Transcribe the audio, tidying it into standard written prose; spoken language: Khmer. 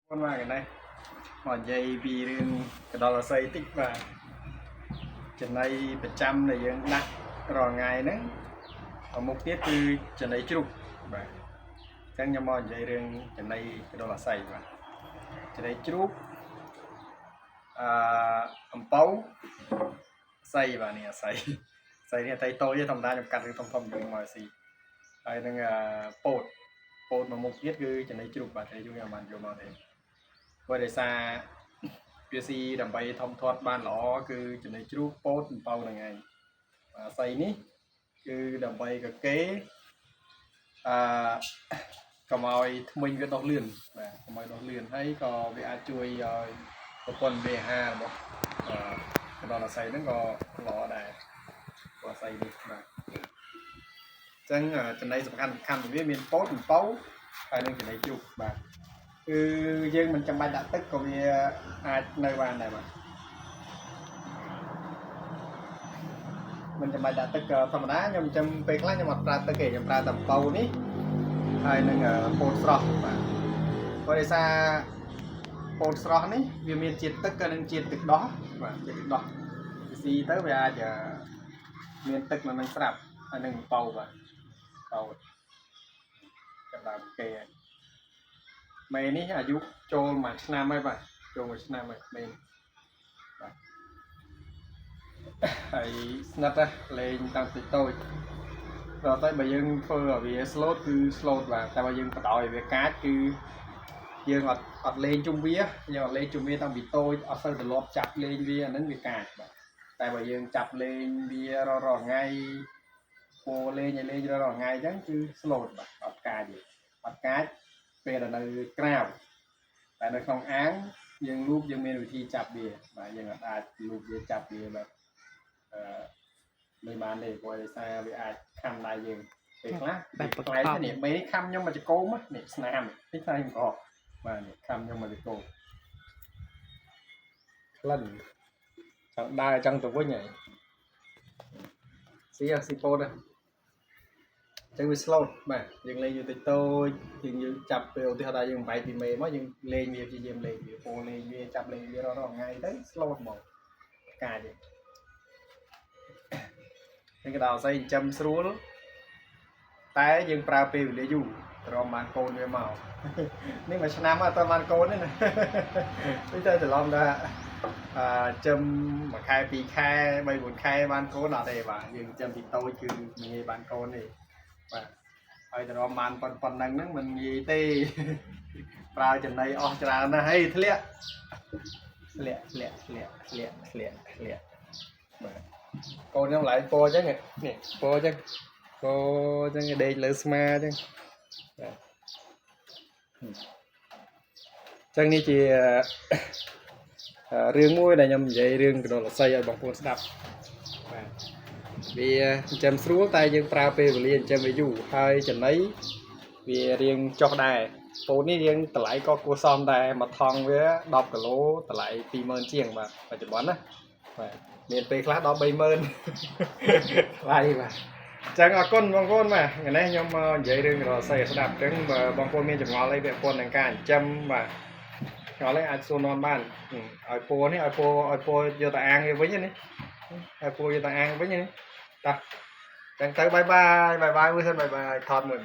con mà cái này mỏ dây vì cái đó là xây tích và trên này phải trăm này dân nặng rồi ngày nữa ở một tiết từ trên này chụp và các nhà mỏ dây trên này cái đó là xây và trên này chụp pấu xây và nè xây xây thì tay tôi với thằng ta trong cắt cái thông đường ngoài xì đây là bột bột mà một tiết cứ trên này chụp và thấy chúng em bàn vô mà thế qua đây xa PC ដើម្បីថំធាត់បានល្អគឺចំណេះជ្រូកពោតអំពៅហ្នឹងឯងអាស័យនេះគឺដើម្បីកគេកុំឲ្យធ្មេញវាដុះលឿនបាទកុំឲ្យដុះលឿនហើយក៏វាអាចជួយឲ្យប្រព័ន្ធវាហារបស់ដល់អាស័យហ្នឹងក៏ល្អដែរអាស័យនេះបាទអញ្ចឹងចំណេះសំខាន់វាមានពោតអំពៅហើយនឹងចំណេះជ្រូកបាទគឺយើងមិនចាំបាច់ដាក់ទឹកក៏វាអាចនៅបានដែរបាទមិនចាំបាច់ដាក់ទឹកធម្មតាខ្ញុំចាំពេលខ្លះខ្ញុំអត់ប្រើទឹកទេខ្ញុំប្រើតែអំពៅនេះហើយនឹងពោតស្រស់បាទព្រោះដោយសារពោតស្រស់នេះវាមានជាតិទឹកក៏នឹងជាតិទឹកដោះបាទជាតិទឹកដោះស៊ីទៅវាអាចមានទឹកនៅនឹងស្រាប់ហើយនឹងអំពៅបាទអំពៅចាប់ដើមគេហើយមេនេះអាយុចូលមួយឆ្នាំហើយបាទចូលមួយឆ្នាំហើយមេបាទហើយស្និតលេងតាំងពីតូចដល់តែបើយើងធ្វើឲ្យវា slow គឺ slow បាទតែបើយើងបដ ாய் វាកាចគឺយើងអត់លេងជុំវាយើងអត់លេងជុំវាតាំងពីតូចអត់សូវត្រឡប់ចាប់លេងវាអាហ្នឹងវាកាចបាទតែបើយើងចាប់លេងវារាល់ថ្ងៃពោលេងឲ្យលេងរាល់ថ្ងៃអញ្ចឹងគឺ slow បាទអត់កាចទេអត់កាចពេលនៅក្រៅតែនៅក្នុងអាងយើងលូបយើងមានវិធីចាប់វាបាទយើងអាចលូបវាចាប់វាแบบមិនបានទេព្រោះដោយសារវាអាចខំដៃយើងពេលខ្លះបែបផ្លែនេះមេនេះខំខ្ញុំមកចកោមនេះស្នាមនេះខ្លាញ់ខ្ញុំក៏បាទនេះខំខ្ញុំមកចកោក្លិនចង់ដើរចង់ទៅវិញហើយស៊ីពោតចឹងវា slow បាទយើងលេងទៅតូចយើងចាប់ពេលឧទាហរណ៍ថាយើងបែកពីមេមកយើងលេងវាព្យាយាមលេងវាពោលេងវាចាប់លេងវារាល់ថ្ងៃទៅ slow ហ្មងកាចទេនេះក៏ដល់ស្អីចិញ្ចឹមស្រួលតែយើងប្រើពេលវេលាយូរត្រមបានកូនវាមកនេះមួយឆ្នាំអត់តានកូនទេណានេះតែច្រឡំថាចិញ្ចឹមមួយខែពីរខែ3 4ខែបានកូនអត់ទេបាទយើងចិញ្ចឹមពីតូចគឺងាយបានកូនទេបាទហើយទៅរមបានប៉ុណ្ណឹងហ្នឹងមិនងាយទេប្រើចំណៃអស់ច្រើនណាស់ហើយធ្លាក់បាទកូនខ្ញុំឡើងពោអញ្ចឹងនេះពោអញ្ចឹងពោអញ្ចឹងដេកលើស្មាអញ្ចឹងបាទអញ្ចឹងនេះជារឿងមួយដែលខ្ញុំនិយាយរឿងកណ្ដុររស័យឲ្យបងប្អូនស្ដាប់បាទវាចិញ្ចឹមស្រួលតែយើងប្រើពេលវេលាចិញ្ចឹមវាយូរហើយចំណីវារៀងចុះដែរពោតនេះរៀងតម្លៃក៏គួរសមដែរមួយថងវា10គីឡូតម្លៃ 20000 ជាងបាទបច្ចុប្បន្នណាបាទមានពេលខ្លះដល់ 30000 ថ្លៃបាទអញ្ចឹងអរគុណបងប្អូនបាទថ្ងៃនេះខ្ញុំមកនិយាយរឿងកណ្ដុររស័យស្ដាប់អញ្ចឹងបើបងប្អូនមានចម្ងល់អីពាក់ព័ន្ធនឹងការចិញ្ចឹមបាទឆ្ងល់អីអាចសួរនាំបានឲ្យពោនេះឲ្យពោយកទៅអាងវាវិញនេះឲ្យពោយកទៅអាងវិញនេះតោះចឹងទៅបាយបាយមួយសិនបាយបាយថតមួយ